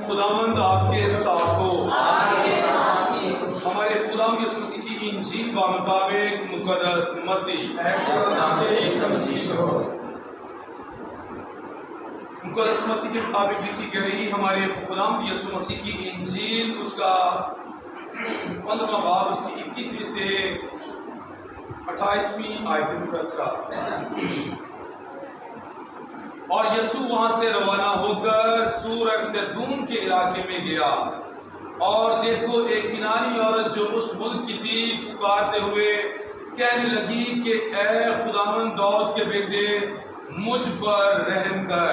خداوند آپ کے ساتھ ہو۔ ہمارے خدا یسوع مسیح کی انجیل مطابق مقدس متی مقدس متی کے مطابق لکھی گئی ہمارے خدا یسوع مسیح کی انجیل، اس کا 15واں باب، اس کی 21ویں سے 28ویں آیت مقدسہ۔ اور یسوع وہاں سے روانہ ہو کر سور اور سیدون کے علاقے میں گیا، اور دیکھو ایک کنانی عورت جو اس ملک کی تھی پکارتے ہوئے کہنے لگی کہ اے خداوند داؤد کے بیٹے، مجھ پر رحم کر،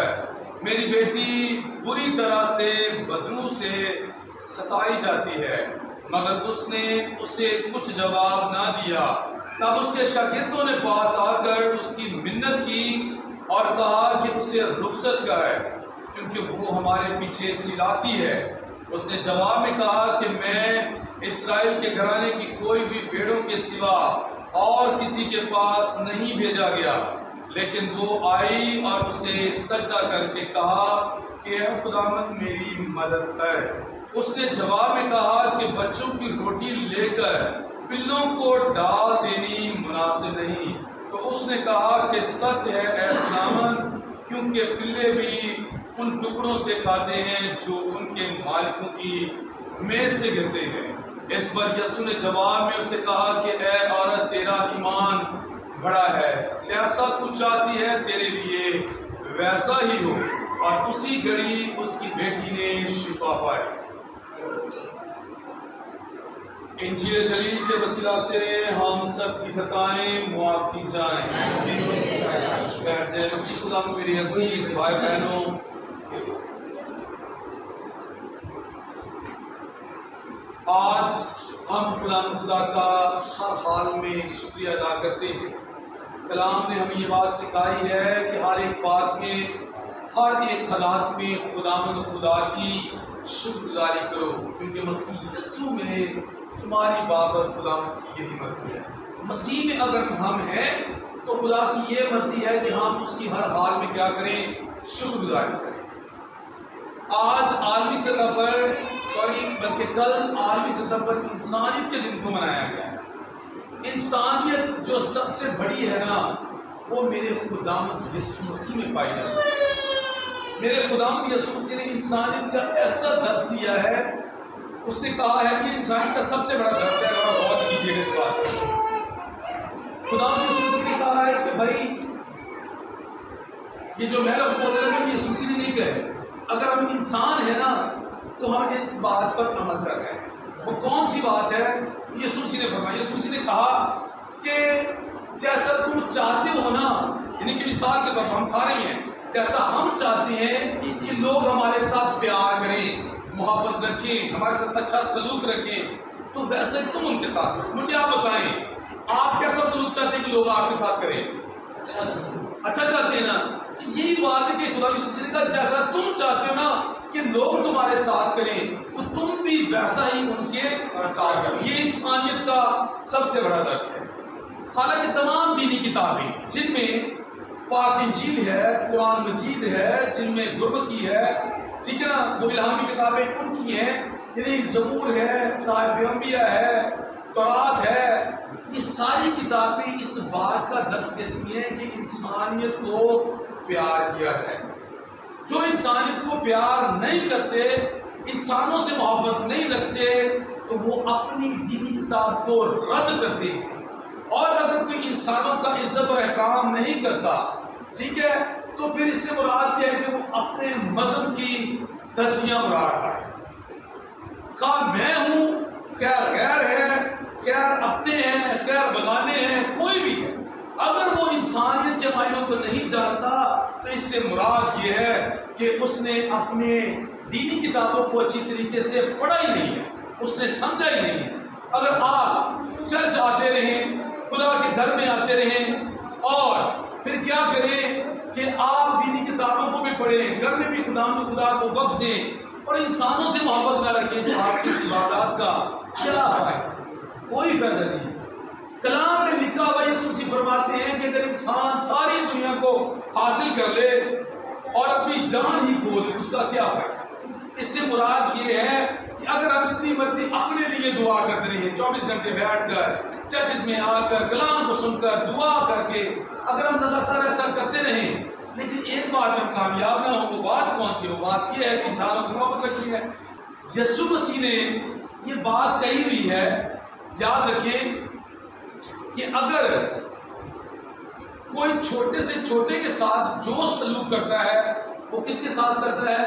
میری بیٹی بری طرح سے بدبو سے ستائی جاتی ہے۔ مگر اس نے اسے کچھ جواب نہ دیا۔ تب اس کے شاگردوں نے پاس آ کر اس کی منت کی اور کہا کہ اسے رخصت کر، کیونکہ وہ ہمارے پیچھے چلاتی ہے۔ اس نے جواب میں کہا کہ میں اسرائیل کے گھرانے کی کوئی بھی بھیڑوں کے سوا اور کسی کے پاس نہیں بھیجا گیا۔ لیکن وہ آئی اور اسے سجدہ کر کے کہا کہ اے خداوند میری مدد کر۔ اس نے جواب میں کہا کہ بچوں کی روٹی لے کر پلوں کو ڈال دینی مناسب نہیں۔ تو اس نے کہا کہ سچ ہے اے خداوند، کیونکہ پلے بھی ان ٹکڑوں سے کھاتے ہیں جو ان کے مالکوں کی میز سے گرتے ہیں۔ اس پر یسوع نے جواب میں اسے کہا کہ اے عورت، تیرا ایمان بڑا ہے، جیسا تو چاہتی ہے تیرے لیے ویسا ہی ہو۔ اور اسی گھڑی اس کی بیٹی نے شفا پائی۔ انجیل جلیل کے وسیلہ سے ہم سب کی خطائیں معاف کی جائیں۔ بیٹھ جائیں۔ مسیح خدا کو میرے عزیز بھائی بہنوں، آج ہم خدا کا ہر حال میں شکریہ ادا کرتے ہیں۔ کلام نے ہمیں یہ بات سکھائی ہے کہ ہر ایک بات میں، ہر ایک حالات میں خدا کی شکر گزاری کرو، کیونکہ مسیح یسوع میں تمہاری بابت خدا کی یہی مرضی ہے۔ مسیح میں اگر ہم ہیں تو خدا کی یہ مرضی ہے کہ ہم اس کی ہر حال میں کیا کریں؟ شکر گزاری کریں۔ آج عالمی سطح پر بلکہ کل عالمی سطح پر انسانیت کے دن کو منایا گیا ہے۔ انسانیت جو سب سے بڑی ہے نا، وہ میرے خداوند یسوع مسیح میں پائی جاتی ہے۔ میرے خداوند یسوع مسیح نے انسانیت کا ایسا درس دیا ہے، اس نے کہا ہے کہ انسانیت کا سب سے بڑا درس ہے، اگر غور کیجیے اس بات پر۔ خداوند یسوع مسیح نے کہا ہے کہ بھائی یہ جو میں لفظ بول رہا ہوں یہ یسوع مسیح نے نہیں کہے، اگر ہم انسان ہیں نا تو ہم اس بات پر عمل کر رہے ہیں۔ وہ کون سی بات ہے؟ یسوع مسیح نے فرمایا، یسوع مسیح نے کہا کہ جیسا تم چاہتے ہو نا، یعنی کہ مثال کے طور پر ہم سارے ہیں، جیسا ہم چاہتے ہیں کہ لوگ ہمارے ساتھ پیار کریں، محبت رکھیں، ہمارے ساتھ اچھا سلوک رکھیں، تو ویسے تم ان کے ساتھ کرو۔ مجھے آپ بتائیں، آپ کیسا سلوک چاہتے ہیں کہ لوگ آپ کے ساتھ کریں؟ اچھا چاہتے ہیں نا؟ تو یہی بات ہے کہ خدا یسوع مسیح نے کہا جیسا تم چاہتے ہو نا کہ لوگ تمہارے ساتھ کریں، تو تم بھی ویسا ہی ان کے ساتھ کرو۔ یہ انسانیت کا سب سے بڑا درس ہے۔ حالانکہ تمام دینی کتابیں جن میں پاک انجیل ہے، قرآن مجید ہے، جن میں گربکی ہے، ٹھیک ہے نا، وہ الہامی کتابیں ان کی ہیں، یعنی زبور ہے، صحائف انبیاء ہے، تورات ہے، یہ ساری کتابیں اس بات کا درس دیتی ہیں کہ انسانیت کو پیار کیا جائے۔ جو انسانیت کو پیار نہیں کرتے، انسانوں سے محبت نہیں رکھتے، تو وہ اپنی دینی کتاب کو رد کرتے ہیں۔ اور اگر کوئی انسانوں کا عزت اور احترام نہیں کرتا، ٹھیک ہے، تو پھر اس سے مراد یہ ہے کہ وہ اپنے مذہب کی دھجیاں اڑا رہا ہے۔ خواہ میں ہوں، خیر غیر ہے، خیر اپنے ہیں، خیر بغانے ہیں، کوئی بھی ہے، اگر وہ انسانیت کے معنوں کو نہیں جانتا تو اس سے مراد یہ ہے کہ اس نے اپنے دینی کتابوں کو اچھی طریقے سے پڑھا ہی نہیں ہے، اس نے سمجھا ہی نہیں ہے۔ اگر آپ چرچ آتے رہیں، خدا کے گھر میں آتے رہیں، اور پھر کیا کریں کہ آپ دینی کتابوں کو بھی پڑھیں، گھر میں بھی خدا کو وقت دیں، اور انسانوں سے محبت نہ رکھیں، تو آپ کی عبادات کا کیا ہے؟ کوئی فائدہ نہیں ہے۔ کلام میں لکھا ہوا یسوع مسیح فرماتے ہیں کہ اگر انسان ساری دنیا کو حاصل کر لے اور اپنی جان ہی کھو دے اس کا کیا فائدہ؟ اس سے مراد یہ ہے کہ اگر ہم جتنی مرضی اپنے لیے دعا کرتے رہے 24 گھنٹے بیٹھ کر چرچز میں آ کر کلام کو سن کر دعا کر کے اگر ہم لگاتار ایسا کرتے رہیں لیکن ایک بات میں ہم کامیاب نہ ہوں، وہ بات کون سی؟ وہ بات یہ ہے کہ انسانوں سے محبت رکھنی ہے۔ یسوع مسیح نے یہ بات کہی ہوئی ہے، یاد رکھیں کہ اگر کوئی چھوٹے سے چھوٹے کے ساتھ جو سلوک کرتا ہے وہ کس کے ساتھ کرتا ہے؟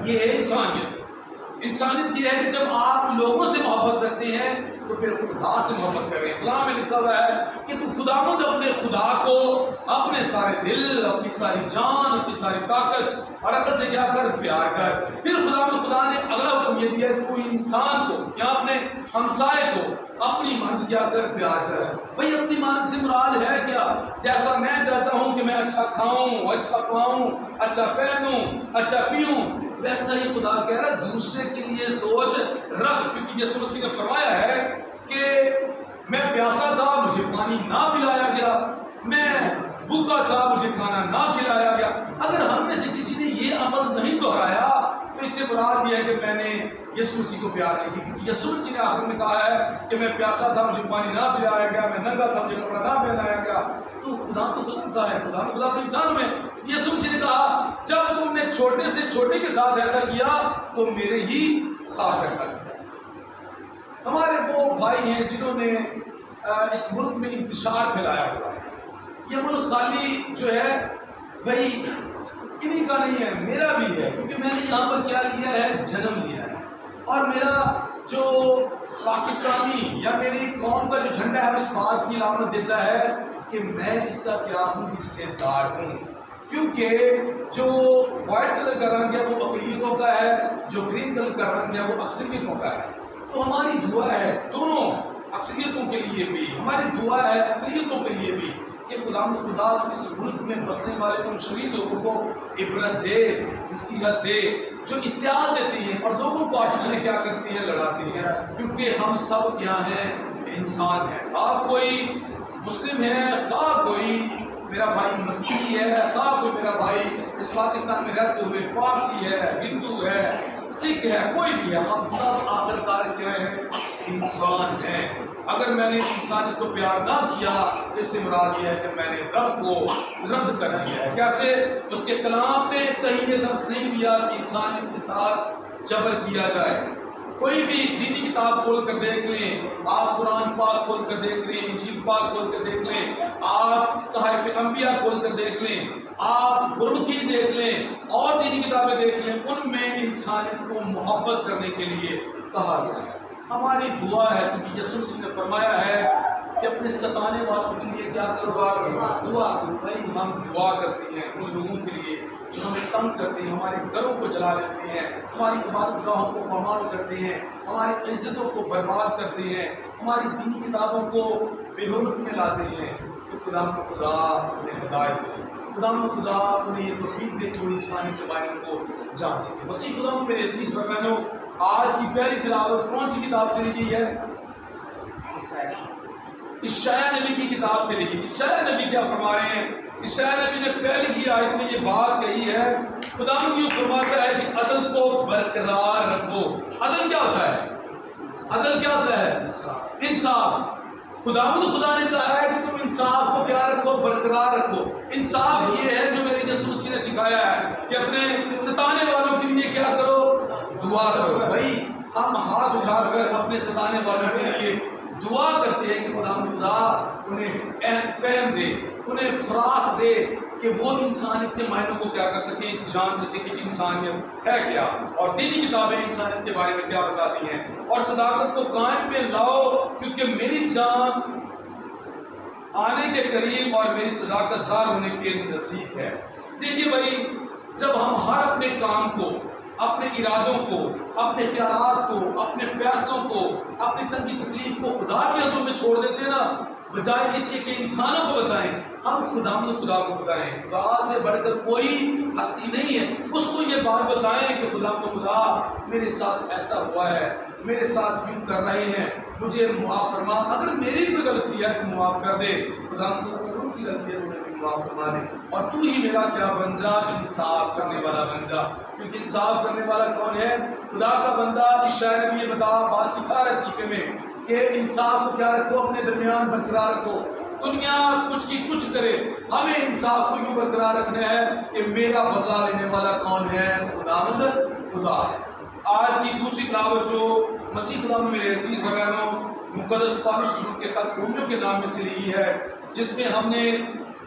یہ ہے انسانیت۔ انسانیت یہ ہے کہ جب آپ لوگوں سے محبت رکھتے ہیں تو پھر خدا سے محبت کریں۔ کلام میں لکھا ہوا ہے کہ تو خداوند اپنے خدا کو اپنے سارے دل، اپنی ساری جان، اپنی ساری طاقت اور عقل سے کیا کر؟ پیار کر۔ پھر خدا نے اگلا حکم یہ دیا کہ کوئی انسان کو یا اپنے ہمسائے کو اپنی مانند کیا کر؟ پیار کر۔ بھئی اپنی مانند سے مراد ہے کیا؟ جیسا میں چاہتا ہوں کہ میں اچھا کھاؤں، اچھا پاؤں، اچھا پہنوں، اچھا پیوں، ویسا ہی خدا کہہ رہا ہے دوسرے کے لیے سوچ رکھ، کیونکہ یسوع مسیح نے فرمایا ہے کہ میں پیاسا تھا مجھے پانی نہ پلایا گیا، میں بھوکا تھا مجھے کھانا نہ کھلایا گیا۔ اگر ہم میں سے کسی نے یہ عمل نہیں دہرایا تو اس سے مراد یہ ہے کہ میں نے یسوع مسیح کو پیار نہیں کی، کیونکہ یسوع مسیح نے آخر میں کہا ہے کہ میں پیاسا تھا مجھے پانی نہ پلایا گیا، میں ننگا تھا مجھے کپڑا نہ پہنایا گیا۔ تو خدا کا ہے، خدا تو انسانوں میں۔ یسوع مسیح نے کہا جب تم نے چھوٹے سے چھوٹے کے ساتھ ایسا کیا تو میرے ہی ساتھ ایسا کیا۔ ہمارے وہ بھائی ہیں جنہوں نے اس ملک میں انتشار پھیلایا ہوا ہے۔ یہ ملک خالی جو ہے بھائی انہی کا نہیں ہے، میرا بھی ہے، کیونکہ میں نے یہاں پر کیا لیا ہے؟ جنم لیا ہے، اور میرا جو پاکستانی یا میری قوم کا جو جھنڈا ہے اس بات کی علامت دیتا ہے کہ میں اس کا کیا ہوں؟ حصے دار ہوں، کیونکہ جو وائٹ کلر کا رنگ ہے وہ اقلیتوں کا ہے، جو گرین کلر کا رنگ ہے وہ اکثریتوں کا ہے۔ تو ہماری دعا ہے دونوں اکثریتوں کے لیے بھی، ہماری دعا ہے اقلیتوں کے لیے بھی کہ خدا اس ملک میں بسنے والے ان شریف لوگوں کو عبرت دے، نصیحت دے، جو اشتعال دیتی ہیں اور لوگوں کو آپس میں کیا کرتی ہیں؟ لڑاتی ہیں، کیونکہ ہم سب کیا ہیں؟ انسان ہیں۔ آپ کوئی مسلم ہے، خواہ کوئی میرا بھائی مسیحی ہے، خواہ کوئی میرا بھائی اس پاکستان میں رہتے ہوئے پارسی ہے، ہندو ہے، سکھ ہے، کوئی بھی ہے، ہم سب آخرکار کیا ہیں؟ انسان ہیں۔ اگر میں نے انسانیت کو پیار نہ کیا تو اس سے مراد یہ ہے کہ میں نے رب کو رد کر دیا ہے۔ کیسے؟ اس کے کلام نے کہیں یہ درس نہیں دیا کہ انسانیت کے ساتھ جبر کیا جائے۔ کوئی بھی دینی کتاب کھول کر دیکھ لیں، آپ قرآن پاک کھول کر دیکھ لیں، انجیل پاک کھول کر دیکھ لیں، آپ صحائف انبیاء کھول کر دیکھ لیں، آپ گرمکھی دیکھ لیں اور دینی کتابیں دیکھ لیں، ان میں انسانیت کو محبت کرنے کے لیے کہا گیا ہے۔ ہماری دعا ہے، کیونکہ یسوع مسیح نے فرمایا ہے کہ اپنے ستانے والوں کے لیے کیا کرو؟ دعا کرو۔ بھائی ہم دعا کرتے ہیں ان لوگوں کے لیے جو ہمیں تنگ کرتے ہیں، ہمارے گھروں کو جلا دیتے ہیں، ہماری عبادت گاہوں کو پامال کرتے ہیں، ہماری عزتوں کو برباد کرتے ہیں، ہماری دینی کتابوں کو بے حرمت میں لاتے ہیں۔ تو خدا انہیں ہدایت دے، خدا انہیں یہ توفیق دے کہ وہ انسانی قبائل کو جان سکے۔ مسیح خدا میرے عزیز بہنوں، آج کی پہلی تلاوت کون سی کتاب سے لکھی ہے؟ اشعیاء نبی کی کتاب سے لکھی۔ اشعیاء نبی کیا فرما رہے ہیں؟ اشعیاء نبی نے پہلی ہی آیت میں یہ بات کہی ہے، خدا یوں فرماتا ہے کہ عدل کو برقرار رکھو۔ عدل کیا ہوتا ہے؟ عدل کیا ہوتا ہے؟ انصاف۔ خدا نے کہا ہے کہ تم انصاف کو کیا رکھو؟ برقرار رکھو۔ انصاف یہ ہے جو میرے یسوع مسیح نے سکھایا ہے کہ اپنے ستانے والوں کے لیے کیا کرو؟ دعا کرو۔ بھائی ہم ہاتھ اٹھا کر اپنے ستانے والوں کے لیے دعا کرتے ہیں کہ خدا انہیں فہم دے، انہیں فراخ دے کہ وہ انسانیت کے معنوں کو کیا کر سکیں؟ جان سکیں کہ انسانیت ہے کیا، اور دینی کتابیں انسانیت کے بارے میں کیا بتاتی ہیں، اور صداقت کو قائم میں لاؤ، کیونکہ میری جان آنے کے قریب اور میری صداقت ظاہر ہونے کے نزدیک ہے۔ دیکھیے بھائی، جب ہم ہر اپنے کام کو، اپنے ارادوں کو، اپنے خیالات کو، اپنے فیصلوں کو، اپنی تنگی تکلیف کو خدا کے حضور میں چھوڑ دیتے ہیں نا، بجائے اس کے کہ انسانوں کو بتائیں، ہم خدا کو بتائیں۔ خدا سے بڑھ کر کوئی ہستی نہیں ہے، اس کو یہ بات بتائیں کہ خدا میرے ساتھ ایسا ہوا ہے، میرے ساتھ یوں کر رہے ہیں، مجھے معاف فرما، اگر میری کوئی غلطی ہے تو معاف کر دے، خدا اگر ان کی غلطی ہے انہیں بھی معاف فرما دے، اور تو ہی میرا کیا بن جا، انصاف کرنے والا بن جا، کیونکہ انصاف کرنے والا کون ہے؟ خدا کا بندہ۔ اس شاعر نے بھی یہ بات سکھا رہا ہے صحیفے میں کہ انصاف کو کیا رکھو، اپنے درمیان برقرار رکھو، دنیا کچھ کی کچھ کرے، ہمیں انصاف کو یوں برقرار رکھنا ہے کہ میرا بدلہ لینے والا کون ہے؟ خداوند خدا ہے۔ آج کی دوسری تلاوت جو مسیح خدا میں میرے عزیز بغیروں مقدس پالوس رسول کے خط رومیوں کے نام میں سے لی ہے، جس میں ہم نے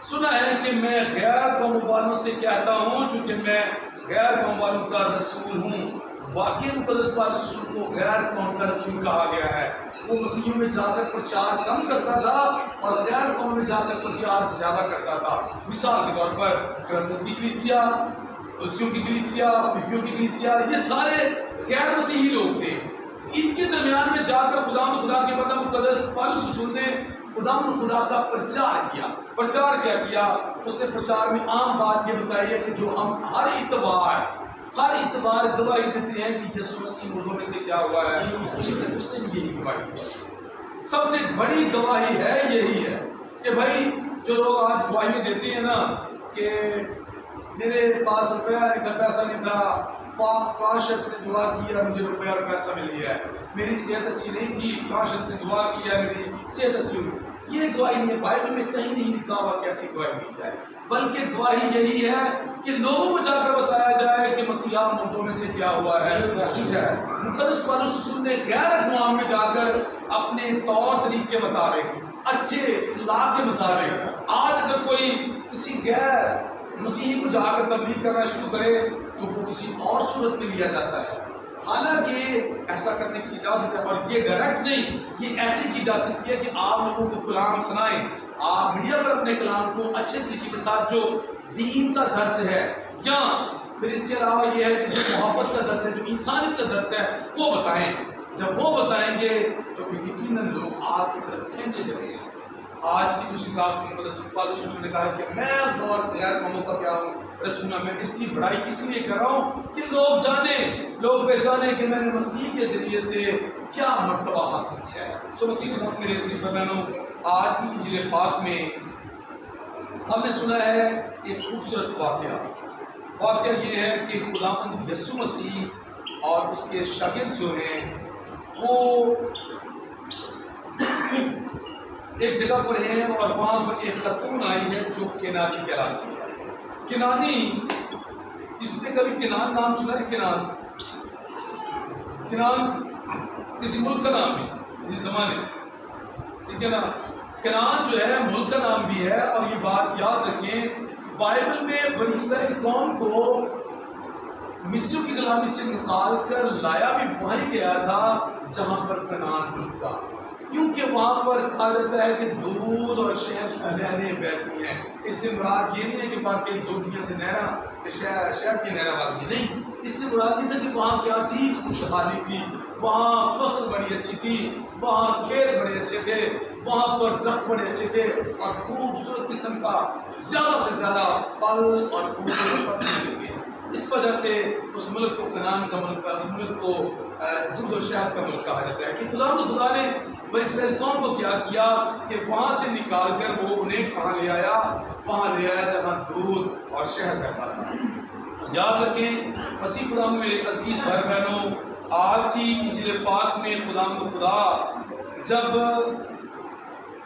سنا ہے کہ میں غیر قوم والوں سے کہتا ہوں چونکہ میں غیر قوم والوں کا رسول ہوں۔ واقعی مقدس پالوس رسول کو غیر قوم کا رسول کہا گیا ہے۔ وہ مسیحیوں میں جا کر پرچار کم کرتا تھا اور غیر قوم میں جا کر پرچار زیادہ کرتا تھا۔ مثال کے طور پر کرنتھس کی کلیسیا، کلسیوں کی کلیسیا، فلیپیوں کی کلیسیا، یہ سارے غیر مسیحی لوگ تھے۔ ان کے درمیان میں جا کر خدا کے بندہ مقدس پالوس رسول نے خدا کا پرچار کیا۔ پرچار کیا کیا؟ اس نے پرچار میں عام بات یہ بتائی ہے کہ جو ہم ہر اتوار گواہی دیتے ہیں کہ یسوع مسیح مردوں میں سے کیا ہوا ہے، اس نے بھی یہی گواہی دی۔ سب سے بڑی گواہی ہے یہی ہے کہ بھائی جو لوگ آج گواہی دیتے ہیں نا کہ میرے پاس روپیہ نہیں تھا، پیسہ نہیں تھا، فلاں شخص نے دعا کیا مجھے روپیہ اور پیسہ مل گیا ہے، میری صحت اچھی نہیں تھی، فلاں شخص نے دعا کیا میری صحت اچھی ہوئی، یہ گواہی نہیں ہے۔ بائبل میں کہیں نہیں لکھا ہوا کہ ایسی گواہی دی جائے، بلکہ گواہی یہی ہے کہ لوگوں کو جا کر بتایا جائے کہ مسیحا مردوں میں سے کیا ہوا ہے، مقدس پالوس رسول نے غیر اقوام میں جا کر اپنے طور طریقے کے مطابق، اچھے اخلاق کے مطابق، آج اگر کوئی کسی غیر مسیحی کو جا کر تبلیغ کرنا شروع کرے تو وہ کسی اور صورت میں لیا جاتا ہے، حالانکہ ایسا کرنے کی اجازت ہے، اور یہ ڈائریکٹ نہیں، یہ ایسے کی اجازت ہے کہ آپ لوگوں کو کلام سنائیں، آپ میڈیا پر اپنے کلام کو اچھے طریقے کے ساتھ جو دین کا درس ہے، یا پھر اس کے علاوہ یہ ہے کہ جو محبت کا درس ہے، جو انسانیت کا درس ہے، وہ بتائیں۔ جب وہ بتائیں گے تو پھر یقیناً لوگ آپ کی طرف کھینچے چلیں گے۔ آج کی دوسری بات مقدس پالوس رسول نے کہا ہے کہ میں غیر قوموں کا کیا ہوں رسول، میں اس کی بڑائی اس لیے کر رہا ہوں کہ لوگ جانیں، لوگ پہچانیں کہ میں نے مسیح کے ذریعے سے کیا مرتبہ حاصل کیا ہے۔ سو مسیح کے ساتھ میرے عزیز بہنوں، آج کی انجیل پاک میں ہم نے سنا ہے ایک خوبصورت واقعہ یہ ہے کہ خداوند یسوع مسیح اور اس کے شاگرد جو ہیں وہ ایک جگہ پر ہیں اور وہاں پر ایک خاتون آئی ہے جو کنانی کہلاتی ہے۔ کنانی، اس نے کبھی کنان نام سنا ہے؟ کنان کسی ملک کا نام بھی کسی زمانے، ٹھیک ہے نا؟ کنان جو ہے ملک کا نام بھی ہے، اور یہ بات یاد رکھیں بائبل میں بنی اسرائیل قوم کو مصریوں کی غلامی سے نکال کر لایا بھی وہیں گیا تھا جہاں پر کنان ملک تھا، کیونکہ وہاں پر کہا جاتا ہے کہ دودھ اور شہد کی نہریں بہتی ہیں۔ اس سے مراد یہ نہیں ہے کہ باقی دودھیاں تھے نہریں، شہد کی نہریں باقی نہیں، اس سے مراد یہ تھا کہ وہاں کیا تھی؟ خوشحالی تھی، وہاں فصل بڑی اچھی تھی، وہاں کھیت بڑے اچھے تھے، وہاں پر درخت بڑے اچھے تھے، اور خوبصورت قسم کا زیادہ سے زیادہ پھل اور پھول تھے۔ اس وجہ سے اس ملک کو کنان کا ملک، اس ملک کو دودھ اور شہد کا ملک کہا جاتا ہے۔ کہ خدا نے بنی اسرائیل قوم کو کیا کیا کہ وہاں سے نکال کر وہ انہیں کہاں لے آیا؟ وہاں لے آیا جہاں دودھ اور شہد بہتا تھا۔ یاد رکھیں مسیح خدا میں میرے عزیز بھائی بہنوں، آج کی انجیل پاک میں خدا جب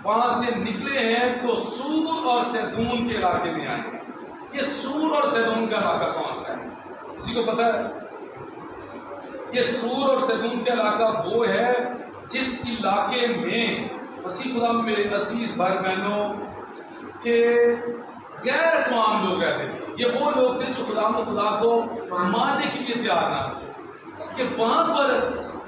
وہاں سے نکلے ہیں تو سور اور سیدون کے علاقے میں آئے ہیں۔ یہ سور اور سیدون کا علاقہ کون سا ہے؟ کسی کو پتہ ہے؟ یہ سور اور سیدون کا علاقہ وہ ہے جس علاقے میں مسیح خدا میں میرے عزیز بھائی بہنوں کہ غیر اقوام لوگ رہتے تھے۔ یہ وہ لوگ تھے جو خدا کو ماننے کے لیے تیار نہ تھے، کہ وہاں پر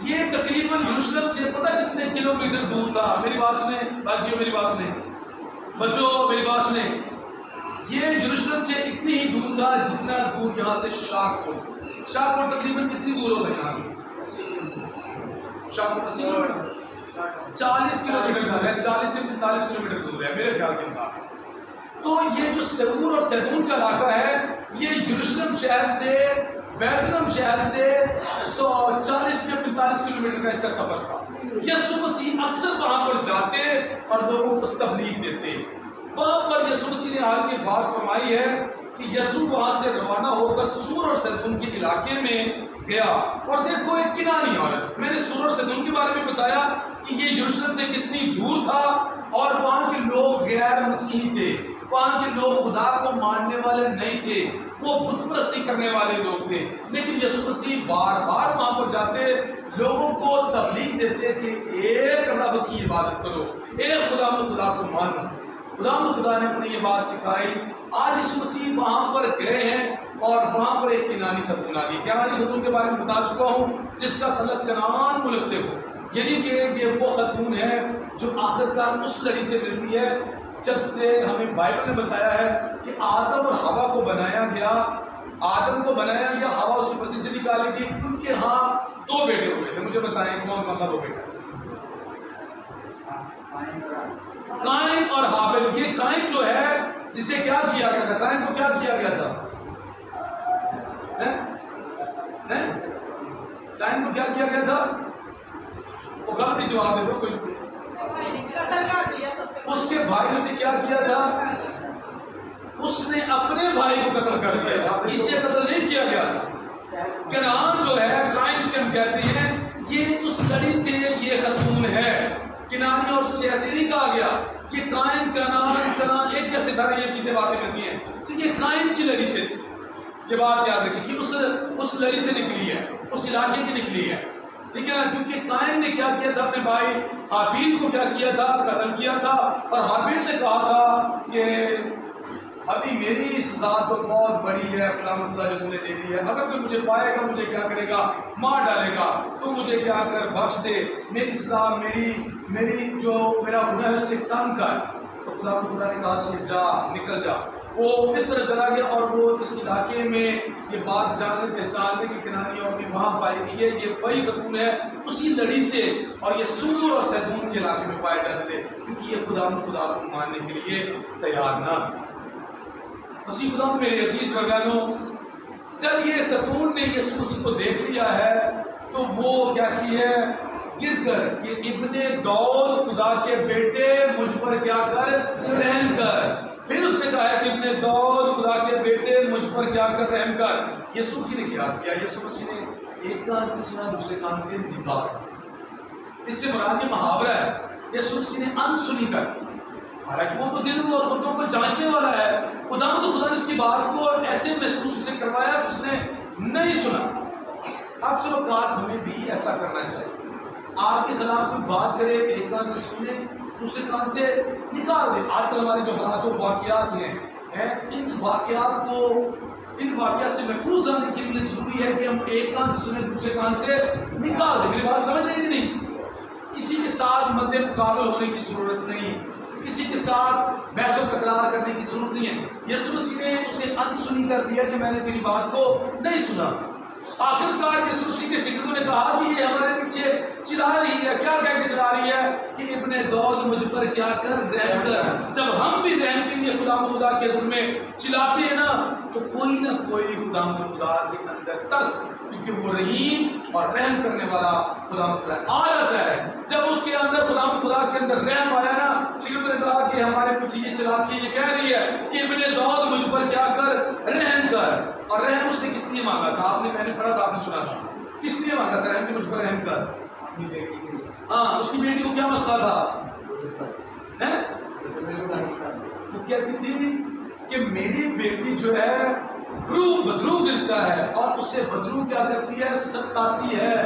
یہ تقریباً یروشلم سے پتہ کتنے کلومیٹر دور تھا؟ میری بات سنیں باجیوں، میری بات سنیں بچوں، میری بات سنیں، یہ یروشلم سے اتنی ہی دور تھا جتنا دور یہاں سے شاہپور تقریباً کتنی دور ہوگا یہاں سے؟ شاہپور 80 کلومیٹر، 40 کلومیٹر دور ہے، 40 سے 45 کلومیٹر دور ہے میرے خیال کے مطابق۔ تو یہ جو سور اور سیدون کا علاقہ ہے یہ یروشلم شہر سے بیتلہم شہر سے 40 یا 45 کلومیٹر کا اس کا سفر تھا۔ یسوع مسیح اکثر وہاں پر جاتے اور لوگوں کو تبلیغ دیتے۔ وہاں پر یسوع مسیح نے آج کی بات فرمائی ہے کہ یسوع وہاں سے روانہ ہو کر سور اور سیدون کے علاقے میں گیا، اور دیکھو ایک کنانی عورت، میں نے سور اور سیدون کے بارے میں بتایا کہ یہ یروشلم سے کتنی دور تھا، اور وہاں کے لوگ غیر مسیحی تھے، وہاں کے لوگ خدا کو ماننے والے نہیں تھے، وہ بت پرستی کرنے والے لوگ تھے، لیکن یسوع مسیح بار بار وہاں پر جاتے، لوگوں کو تبلیغ دیتے کہ ایک رب کی عبادت کرو، ایک خدا کو مانو۔ خدا نے انہیں یہ بات سکھائی۔ آج یسوع مسیح وہاں پر گئے ہیں، اور وہاں پر ایک کنانی خاتون آ گئی۔ کنانی خاتون کے بارے میں بتا چکا ہوں، جس کا تعلق کنعان ملک سے ہو، یعنی کہ یہ وہ خاتون ہے جو آخرکار اس لڑی سے ملتی ہے جب سے ہمیں بائبل نے بتایا ہے کہ آدم اور ہوا کو بنایا گیا، آدم کو بنایا گیا، ہوا اس کی پسلی سے نکالی گئی، ان کے ہاں 2 بیٹے ہوئے تھے۔ مجھے بتائیں کون سا 2 بیٹا؟ قائن اور ہابیل۔ یہ قائن جو ہے جسے کیا کیا گیا تھا؟ قائن کو کیا کیا گیا تھا؟ قائن کو کیا کیا گیا تھا؟ وہ غلطی جواب دے دو کوئی۔ اس کے بھائی نے اسے کیا کیا تھا؟ اس نے اپنے بھائی کو قتل کر دیا تھا، اسے قتل نہیں کیا گیا تھا۔ کنعان جو ہے، قائن جسے ہم کہتے ہیں، یہ اس لڑی سے یہ خاتون ہے۔ کنانی اور اسے ایسے نہیں کہا گیا کہ قائن کنعان ایک جیسے سارے یہ چیزیں باتیں کرتی ہیں، تو یہ قائن کی لڑی سے تھی۔ یہ بات یاد رکھیں کہ اس لڑی سے نکلی ہے، اس علاقے کی نکلی ہے، ٹھیک ہے نا؟ کیونکہ قائن نے کیا کیا تھا؟ اپنے بھائی حابیل کو کیا کیا تھا؟ قتل کیا تھا، اور حابیل نے کہا تھا کہ ابھی میری سزا تو بہت بڑی ہے، خدا جو تم نے دے دی ہے، اگر کوئی مجھے پائے گا مجھے کیا کرے گا؟ مار ڈالے گا، تو مجھے کیا کر بخش دے، میری سزا میری جو میرا گناہ ہے اس سے کم کر۔ تو خدا نے کہا تھا کہ جا، نکل جا۔ وہ اس طرح چلا گیا، اور وہ اس علاقے میں یہ بات جاننے پہچاننے کی کنانی اور بھی وہاں پائی گئی ہے۔ یہ وہی خاتون ہے اسی لڑی سے، اور یہ سور اور سیدون کے علاقے میں پائے جاتے تھے، کیونکہ یہ خدا کو ماننے کے لیے تیار نہ تھا۔ مسیح خدا میرے عزیز بھائیوں، جب یہ خاتون نے یسوع مسیح کو دیکھ لیا ہے تو وہ کیا کی ہے؟ گر کر کہ ابن داؤد خدا کے بیٹے مجھ پر کیا کر؟ رحم کر۔ پھر اس نے کہا ہے کہ ابن داؤد خدا کے بیٹے مجھ پر کیا کر؟ رحم کر۔ یسوع مسیح نے کیا کیا؟ یسوع مسیح نے ایک کان سے سنا، دوسرے کان سے نکالا۔ اس سے مراد یہ محاورہ ہے، یسوع مسیح نے انسنی کر دی، حالانکہ وہ تو دل اور گردوں کو جانچنے والا ہے۔ خدا نے اس کی بات کو ایسے محسوس اسے کروایا کہ اس نے نہیں سنا۔ اکثر اوقات ہمیں بھی ایسا کرنا چاہیے، آپ کے خلاف کوئی بات کرے، ایک کان سے سنے، دوسرے کان سے نکال دے۔ آج کل ہمارے جو حالات و واقعات ہیں، ان واقعات سے محفوظ رہنے کے لیے ضروری ہے کہ ہم ایک کان سے سنیں، دوسرے کان سے نکال دیں۔ میری بات سمجھ رہے کہ نہیں؟ کسی کے ساتھ مد مقابل ہونے کی ضرورت نہیں، کسی کے ساتھ بحث و تکرار کرنے کی ضرورت نہیں ہے۔ یسوع مسیح نے اسے انسنی کر دیا کہ میں نے تیری بات کو نہیں سنا۔ آخرکار یسوع مسیح کے شاگردوں نے کہا کہ یہ ہمارے پیچھے چلا رہی ہے، کیا کہہ کے چلا رہی ہے کہ ابن داؤد مجھ پر کیا کر؟ رحم کر۔ جب ہم بھی رحم کے لیے خدا کے حضور میں چلاتے ہیں نا، تو کوئی نہ کوئی خدا کے اندر ترس، کیونکہ وہ رحیم اور رحم کرنے والا خدا آ جاتا ہے۔ جب اس کے اندر خدا کے اندر رحم آیا نا، شاگردوں نے کہا کہ ہمارے پیچھے یہ چلاتی ہے، یہ کہہ رہی ہے کہ ابن داؤد مجھ پر کیا کر؟ رحم کر۔ اور رحم اس نے کس لیے مانگا تھا؟ آپ نے، میں نے پڑھا تھا، آپ نے سنا تھا، کس لیے مانگا تھا رحم کہ مجھ پر رحم کر؟ ہاں، اس کی بیٹی کو کیا مسئلہ تھا؟ وہ کہتی تھی کہ میری بیٹی جو ہے بدلو گرتا ہے، اور اسے بدلو کیا کرتی ہے؟ ستاتی ہے۔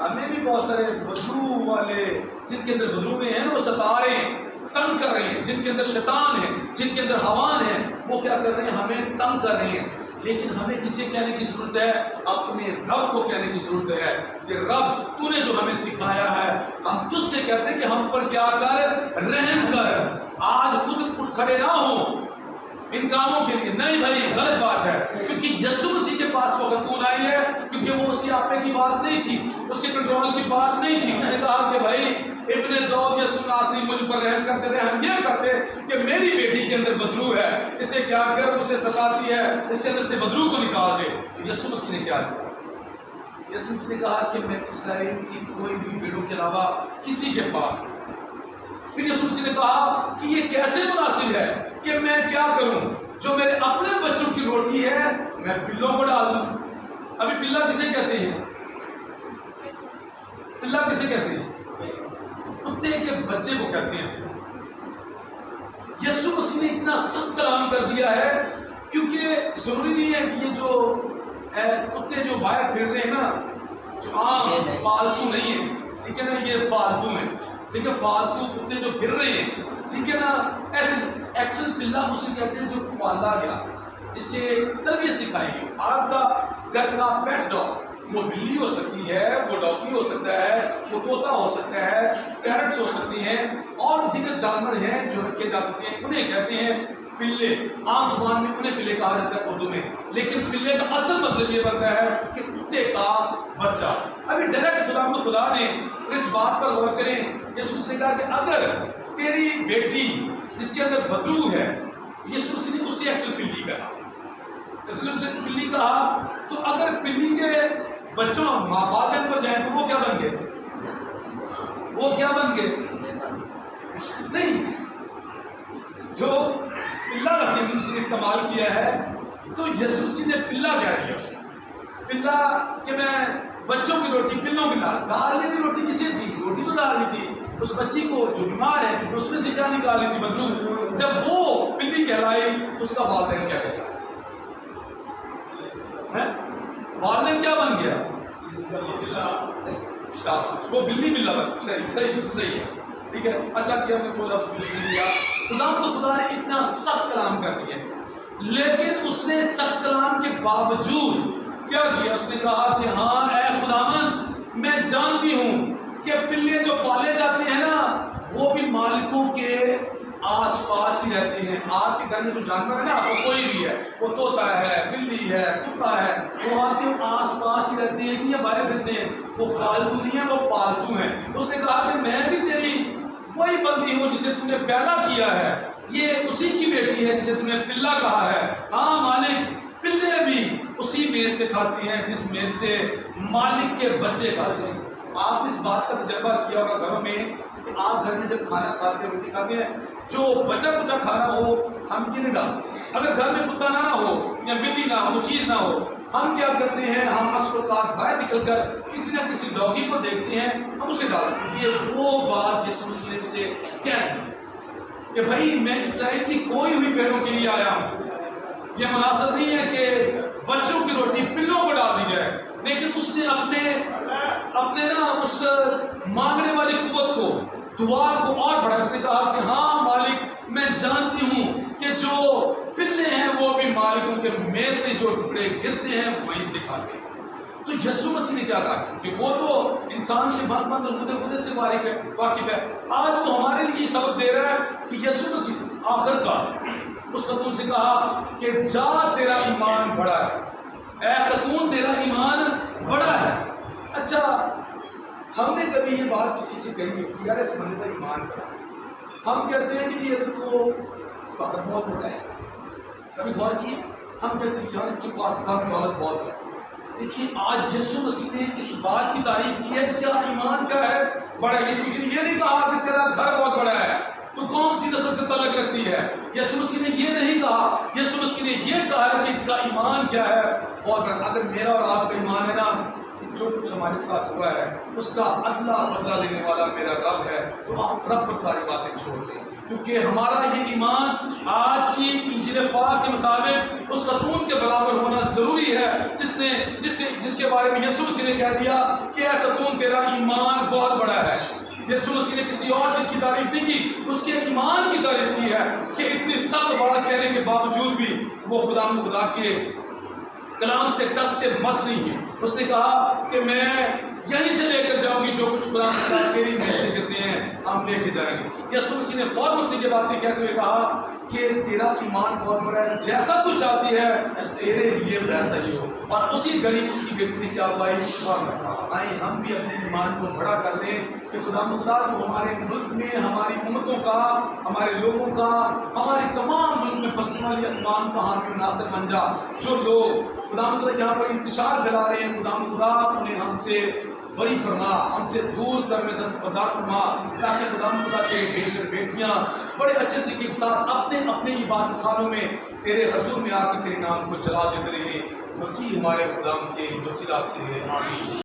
ہمیں بھی بہت سارے بدلو والے، جن کے اندر بدلو میں ہیں، وہ ستا رہے ہیں، تنگ کر رہے ہیں، جن کے اندر شیطان ہے، جن کے اندر حوان ہے، وہ کیا کر رہے ہیں؟ ہمیں تنگ کر رہے ہیں۔ لیکن ہمیں کسے کہنے کی ضرورت ہے؟ اپنے رب کو کہنے کی ضرورت ہے کہ رب تو نے جو ہمیں سکھایا ہے، ہم تجھ سے کہتے ہیں کہ ہم پر کیا کر؟ رحم کر۔ آج خود اٹھ کھڑے نہ ہوں، ان کاموں کے لیے نہیں بھائی، غلط بات ہے، کیونکہ یسوع مسیح کے پاس وہ خاتون آئی ہے کیونکہ وہ اس کے آپے کی بات نہیں تھی، اس کے کنٹرول کی بات نہیں تھی۔ اس نے کہا کہ بھائی ابن داؤد یسوع ناصری مجھ پر رحم کرتے رہے، ہم یہ کرتے کہ میری بیٹی کے اندر بدرو ہے، اسے کیا کر، اسے ستاتی ہے، اس کے اندر سے بدرو کو نکال دے۔ یسوع مسیح نے کیا کہا؟ یسوع مسیح نے کہا کہ میں اسرائیل کی کوئی بھی بیڑوں کے علاوہ کسی کے پاس نہیں۔ پھر یسوع مسیح نے کہا کہ یہ کیسے مناسب ہے کہ میں کیا کروں، جو میرے اپنے بچوں کی روٹی ہے میں بلوں کو ڈال دوں۔ ابھی بلا کسے کہتے ہیں؟ بلا کسے کہتے ہیں؟ کتے کے بچے کو کہتے ہیں۔ یسوع مسیح نے اتنا سخت کلام کر دیا ہے کیونکہ ضروری نہیں ہے کہ یہ جو کتے جو باہر پھر رہے ہیں نا، جو عام پالتو نہیں ہے، ٹھیک ہے نا، یہ فالتو ہیں، ٹھیک ہے، فالتو کتے جو پھر رہے ہیں، ٹھیک ہے نا، ایسے ایکچوئل بلا اسے کہتے ہیں جو پالا گیا، اس سے تربیت سکھائی گئی۔ آپ کا گھر کا پیٹ ڈاگ، وہ بلی ہو سکتی ہے، وہ ڈاگی ہو سکتا ہے، وہ طوطا ہو سکتا ہے، پیرٹس ہو سکتی ہیں، اور دیگر جانور ہیں جو رکھے جا سکتے ہیں، انہیں کہتے ہیں پلے۔ عام زبان میں انہیں پلے کہا جاتا ہے اردو میں، لیکن پلے کا اصل مطلب یہ بنتا ہے کہ کتے کا بچہ۔ ابھی ڈائریکٹ خدا نے اس بات پر غور کریں، یسوع مسیح نے کہا کہ اگر تیری بیٹی جس کے اندر بدرو ہے، یسوع مسیح نے اسے ایکچوئل پلی کہا، یسوع نے اسے پلی کہا، تو اگر پلی کے بچوں ماں باپ پر جائیں تو وہ کیا بن گئے؟ وہ کیا بن گئے؟ نہیں، جو پلا لفظ یسوع مسیح نے استعمال کیا ہے تو یسوع مسیح نے پلا کہہ دیا اس کو، پلا کہ میں بچوں کی روٹی پلوں کی ڈالنے کی روٹی کسے تھی؟ روٹی تو ڈالنی تھی اس بچی کو جو بیمار ہے، کیونکہ اس میں سے کیا نکالنی تھی؟ بدبو۔ جب وہ پلی کہلائی اس کا والدین کیا کہتا ہے؟ والدین کیا بن گیا؟ شاباش، وہ بلی بلا بن، صحیح صحیح صحیح ہے، ٹھیک ہے، اچھا کیا ہم نے بولا خدا نے اتنا سخت کلام کر دیا، لیکن اس نے سخت کلام کے باوجود کیا کیا؟ اس نے کہا کہ ہاں اے خداوند، میں جانتی ہوں کہ پلے جو پالے جاتے ہیں نا وہ بھی مالکوں کے آس پاس ہی رہتے ہیں۔ آپ کے گھر میں جو جانور ہے نا، وہ کوئی بھی ہے، وہ طوطا ہے، بلی ہے، کتا ہے، وہ آپ کے آس پاس ہی رہتے ہیں کہ یہ باہر رہتے ہیں، وہ فالتو نہیں ہیں، وہ پالتو ہیں۔ اس نے کہا کہ میں بھی تیری وہی بندی ہوں جسے تم نے پیدا کیا ہے، یہ اسی کی بیٹی ہے جسے تم نے پلا کہا ہے۔ ہاں مالک، پلے بھی اسی میز سے کھاتے ہیں جس میز سے مالک کے بچے کھاتے ہیں۔ آپ اس بات کا تجربہ کیا ہوگا گھروں میں کہ آپ گھر میں جب کھانا کھاتے ہیں، روٹی کھاتے ہیں، جو بچا کچا کھانا ہو ہم کیوں نہیں ڈالتے؟ اگر گھر میں کتا نہ ہو یا بلی نہ ہو، وہ چیز نہ ہو، ہم کیا کرتے ہیں؟ ہم اکثر اوقات باہر نکل کر کسی نہ کسی ڈاگی کو دیکھتے ہیں، ہم اسے ڈالتے ہیں۔ یہ وہ بات یسوع مسیح نے سے کہہ دی کہ بھائی میں اسرائیل کی کوئی ہوئی بھیڑوں کے لیے آیا ہوں، یہ مناسب نہیں ہے کہ بچوں کی روٹی پلوں کو ڈال دی جائے۔ لیکن اس نے اپنے نا اس مانگنے والی قوت کو، دعا کو اور بڑھا۔ اس نے کہا کہ ہاں مالک، میں جانتی ہوں کہ جو پلے ہیں وہ بھی مالکوں کے میں سے جو ٹکڑے گرتے ہیں وہیں سے کھاتے ہیں۔ تو یسوع مسیح نے کیا کہا کہ وہ تو انسان کے بند بند اور گدے سے واقف ہے۔ آج وہ ہمارے لیے سبق دے رہا ہے کہ یسوع مسیح آخر کا اس خاتون سے کہا کہ جا تیرا ایمان بڑا ہے، اے خاتون تیرا ایمان بڑا ہے۔ اچھا، ہم نے کبھی یہ بات کسی سے کہی کہ یار اس بندے کا ایمان بڑا ہے؟ ہم کہتے ہیں کہ یہ تو بہت بڑا ہے، کبھی غور کیے؟ ہم کہتے ہیں یار اس کے پاس دم دولت بہت ہے۔ دیکھیے آج یسوع مسیح نے اس بات کی تعریف کی ہے، اس کا ایمان کیا ہے؟ بڑا ہے۔ یسوع مسیح نے یہ نہیں کہا کہ تیرا گھر بہت بڑا ہے، تو کون سی نسل سے تعلق رکھتی ہے۔ یسوع مسیح نے یہ نہیں کہا، یسوع مسیح نے یہ کہا کہ اس کا ایمان کیا ہے؟ بہت بڑا۔ اگر میرا اور آپ کا ایمان ہے نا، جو کچھ ہمارے ساتھ ہوا ہے اس کا اگلا بدلہ لینے والا میرا رب ہے، تو آپ رب پر ساری باتیں چھوڑ دیں، کیونکہ ہمارا یہ ایمان آج کی انجیل پاک کے مطابق اس خاتون کے برابر ہونا ضروری ہے جس کے بارے میں یسوع مسیح نے کہہ دیا کہ اے خاتون تیرا ایمان بہت بڑا ہے۔ یسوع مسیح نے کسی اور چیز کی تعریف نہیں کی، اس کے ایمان کی تعریف کی ہے کہ اتنی سخت بات کہنے کے باوجود بھی وہ خدا کے کلام سے ٹس سے مس نہیں ہے۔ اس نے کہا کہ میں یہیں سے لے کر جاؤں گی جو کچھ خدا تیری میں سے کہتے ہیں، ہم لے کے جائیں گے۔ یسوع مسیح نے فوراً اسی کے باتیں کہتے ہوئے کہا کہ تیرا ایمان بہت بڑا ہے، جیسا تو چاہتی ہے تیرے لیے ویسا ہی ہو۔ اور اسی گھڑی اس کی بیٹی نے کیا پائی؟ آئیں ہم بھی اپنے ایمان کو بڑا کر دیں کہ خدا مخدا تو ہمارے ملک میں ہماری امتوں کا، ہمارے لوگوں کا، ہمارے تمام ملک میں بسنے والی اقوام کا حامی و ناصر بن جا۔ جو لوگ خدا مخدا یہاں پر انتشار پھیلا رہے ہیں، خدا مخدا انہیں ہم سے بری فرما، ہم سے دور کر میں دستبردار فرما، تاکہ خدا خدا کے بیٹے بیٹیاں بڑے اچھے طریقے کے ساتھ اپنے اپنے عبادت خانوں میں تیرے حضور میں آ کے تیرے نام کو جلا دیتے رہے۔ مسیح ہمارے خدا کے وسیلہ سے آمین۔